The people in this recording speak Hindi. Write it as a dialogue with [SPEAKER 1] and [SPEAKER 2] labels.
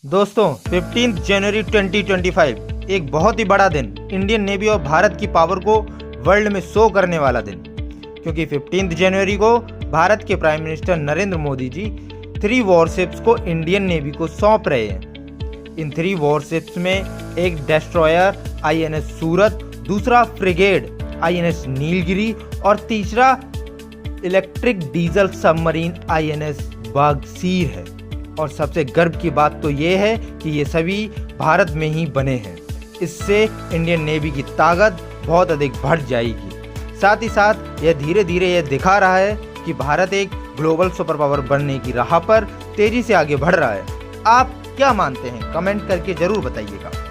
[SPEAKER 1] दोस्तों 15 जनवरी 2025 एक बहुत ही बड़ा दिन, इंडियन नेवी और भारत की पावर को वर्ल्ड में शो करने वाला दिन, क्योंकि 15 जनवरी को भारत के prime minister Narendra Modi ji 3 warships को इंडियन नेवी को सौंप रहे हैं। इन 3 वॉरशिप्स में एक डेस्ट्रॉयर INS सूरत, दूसरा फ्रिगेड INS नीलगिरी और तीसरा इलेक्ट्रिक डीजल सबमरीन INS बागसीर है। और सबसे गर्व की बात तो ये है कि ये सभी भारत में ही बने हैं। इससे इंडियन नेवी की ताकत बहुत अधिक बढ़ जाएगी। साथ ही साथ यह धीरे धीरे यह दिखा रहा है कि भारत एक ग्लोबल सुपर पावर बनने की राह पर तेजी से आगे बढ़ रहा है। आप क्या मानते हैं? कमेंट करके जरूर बताइएगा।